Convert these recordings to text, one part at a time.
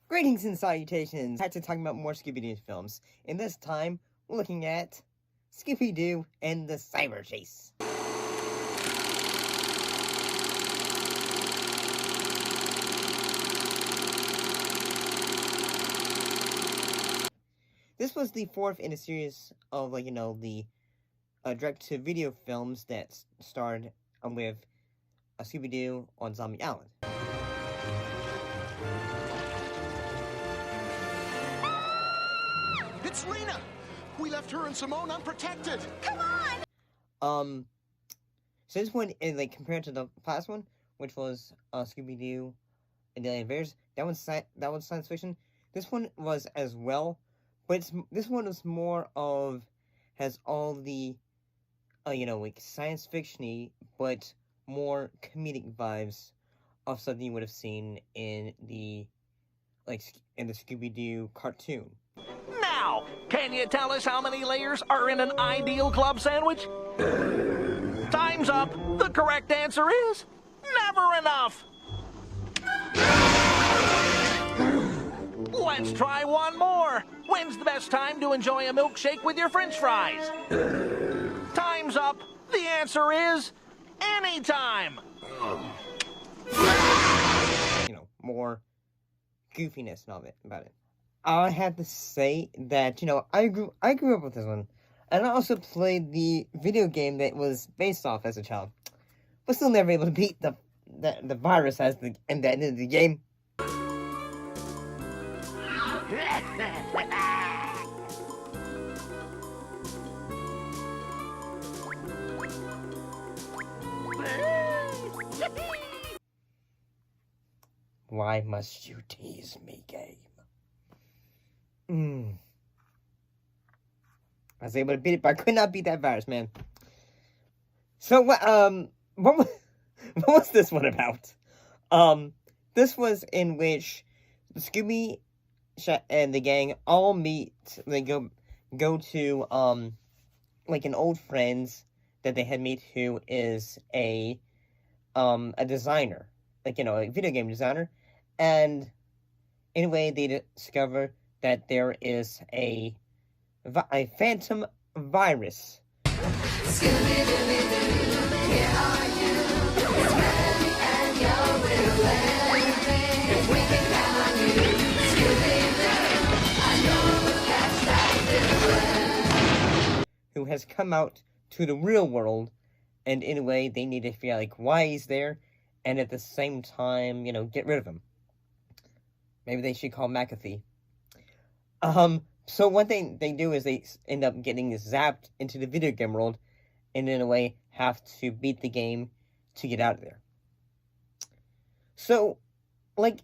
Greetings and salutations. Back to talking about more Scooby-Doo films. And this time, we're looking at Scooby-Doo and the Cyber Chase. This was the fourth in a series of, the direct-to-video films that starred with Scooby-Doo on Zombie Island. It's Lena! We left her and Simone unprotected! Come on! So this one, compared to the last one, which was Scooby-Doo and the Alien Bears, that one's science fiction. This one was as well, but this one is more of, has all the, science fiction-y, but more comedic vibes of something you would have seen in the Scooby-Doo cartoon. Now, can you tell us how many layers are in an ideal club sandwich? Time's up. The correct answer is never enough. Let's try one more. When's the best time to enjoy a milkshake with your French fries? Time's up. The answer is anytime. More goofiness about it. I have to say that, I grew up with this one. And I also played the video game that was based off as a child. But still never able to beat the virus at the end of the game. Why must you tease me, game? I was able to beat it, but I could not beat that virus, man. So, what was this one about? This was in which Scooby and the gang all meet. They go to, an old friend's that they had met who is a designer. A video game designer. And, anyway, they discover that there is a phantom virus. Scooby-Dooby-Doo, here are you. It's ready and you're willing. If we can count on you, Scooby-Doo, I know we'll catch that villain. Who has come out to the real world, and in a way, they need to figure out, why he's there, and at the same time, get rid of him. Maybe they should call McAfee. So one thing they do is they end up getting zapped into the video game world, and in a way have to beat the game to get out of there. So, like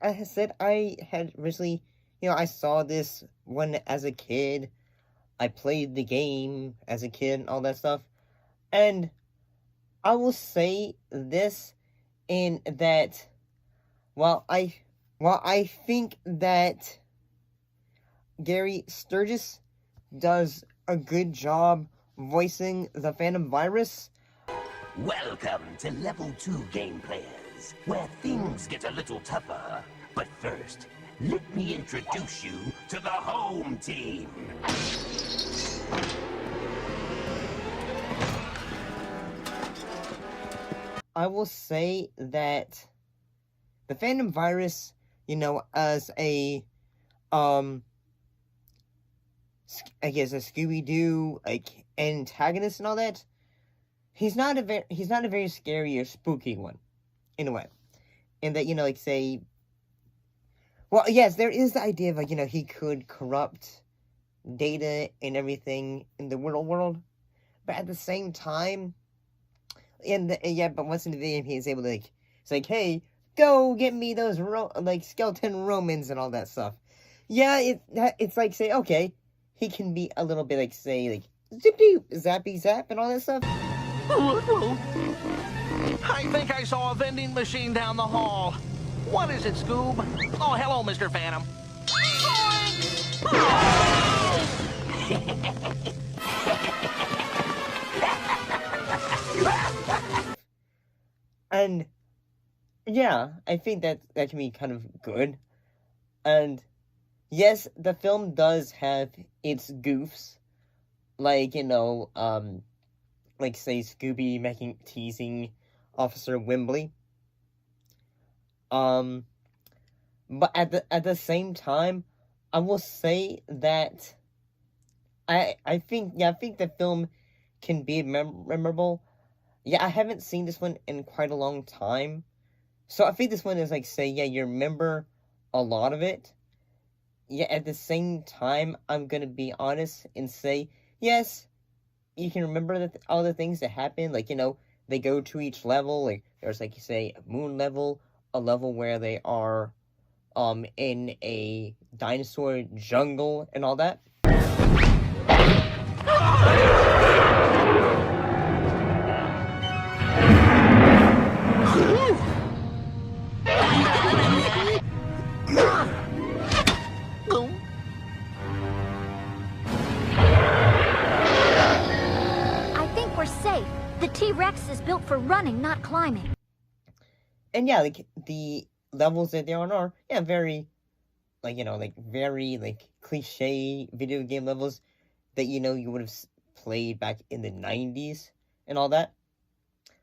I said, I had originally, I saw this one as a kid. I played the game as a kid and all that stuff. And I will say this in that, while I think that Gary Sturgis does a good job voicing the Phantom Virus. Welcome to Level 2 Game Players, where things get a little tougher. But first, let me introduce you to the home team. I will say that the Phantom Virus, as a I guess a Scooby-Doo antagonist and all that, he's not a very scary or spooky one, in a way. And that, say, well, yes, there is the idea of, he could corrupt data and everything in the real world, but at the same time, but once in the video, he is able to, it's like, hey, go get me those, skeleton Romans and all that stuff. Yeah, it's like, say, okay, he can be a little bit zippy, zappy zap and all that stuff. I think I saw a vending machine down the hall. What is it, Scoob? Oh, hello, Mr. Phantom. And yeah, I think that can be kind of good. And yes, the film does have its goofs, like, like, say, Scooby teasing Officer Wimbley. But at the same time, I will say that I think the film can be memorable. Yeah, I haven't seen this one in quite a long time, so I think this one is like, say, yeah, you remember a lot of it. Yeah, at the same time, I'm gonna be honest and say, yes, you can remember all the things that happen. Like, they go to each level. Like, there's, like, you say, a moon level, a level where they are in a dinosaur jungle and all that. I think we're safe. The T-Rex is built for running, not climbing. And yeah, like, the levels that they're on are, yeah, very, like, very, like, cliche video game levels that, you would have played back in the 90s and all that.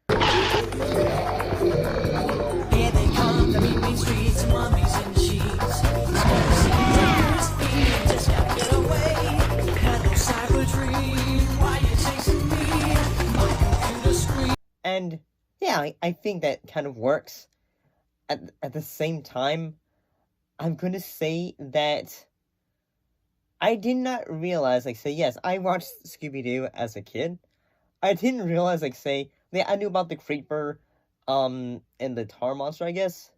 Here they come, the mean streets, mummies and sheets. Just gotta get away. Hello, cyber dream. Why you chasing me? My computer screen. And yeah, I think that kind of works. At the same time, I'm gonna say that I did not realize, like, say, yes, I watched Scooby-Doo as a kid. I didn't realize, like, say, I knew about the Creeper, and the Tar Monster, I guess.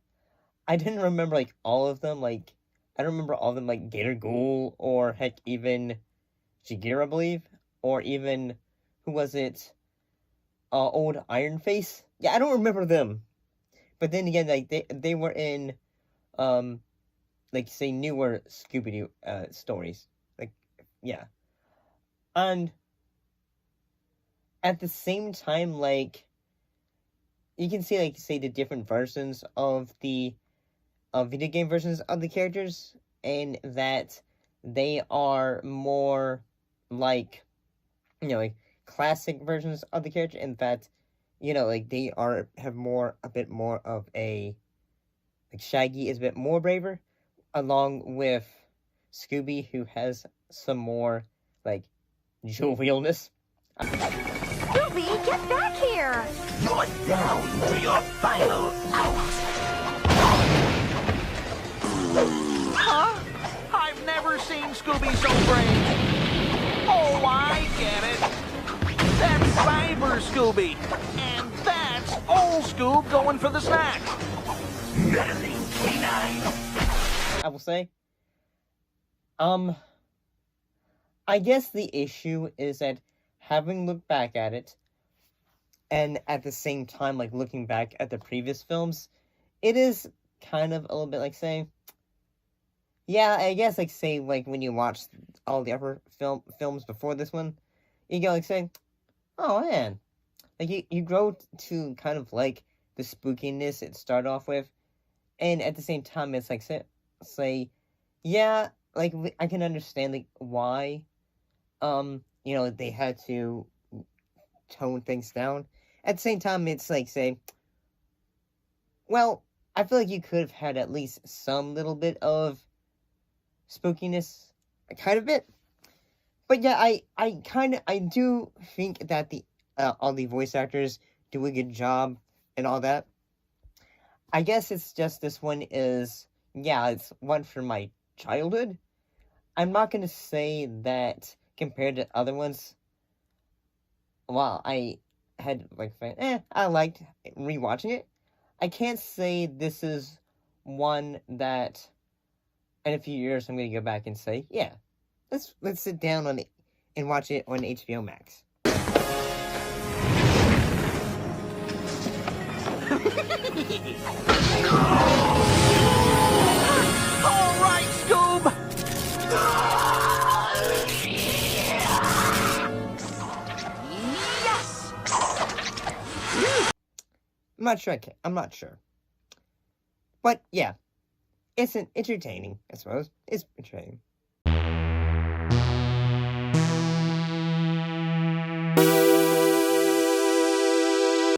I didn't remember, like, all of them. Like, I don't remember all of them, like, Gator Ghoul, or, heck, even Jagir, I believe. Or even, who was it? Old Iron Face? Yeah, I don't remember them. But then again, like, they were in, like, say, newer Scooby-Doo, stories. Like, yeah. And at the same time, like, you can see, like, say, the different versions of the video game versions of the characters, and that they are more like, like, classic versions of the character, in fact, like, they have a bit more of a, like, Shaggy is a bit more braver, along with Scooby, who has some more, like, jovialness. Scooby, get back here! You're down to your final out. Huh? I've never seen Scooby so brave. Oh, I get it. That's Cyber Scooby. And that's Old Scoob going for the snack. Meddling canine. I will say. I guess the issue is that having looked back at it, and at the same time, like, looking back at the previous films, it is kind of a little bit like, say, yeah, I guess, like, say, like, when you watch all the other films before this one, you go, like, say, oh, man, like, you grow to kind of like the spookiness it started off with, and at the same time, it's like, say, yeah, like, I can understand, like, why, they had to tone things down. At the same time, it's like, say, well, I feel like you could have had at least some little bit of spookiness, a kind of bit. But yeah, I do think that all the voice actors do a good job and all that. I guess it's just this one is, yeah, it's one from my childhood. I'm not gonna say that compared to other ones, well, I had, like, I liked rewatching it. I can't say this is one that in a few years I'm gonna go back and say, yeah, let's sit down and watch it on HBO Max. All right, Scoob. Yes! I'm not sure. I'm not sure. But yeah, it's entertaining. I suppose it's entertaining.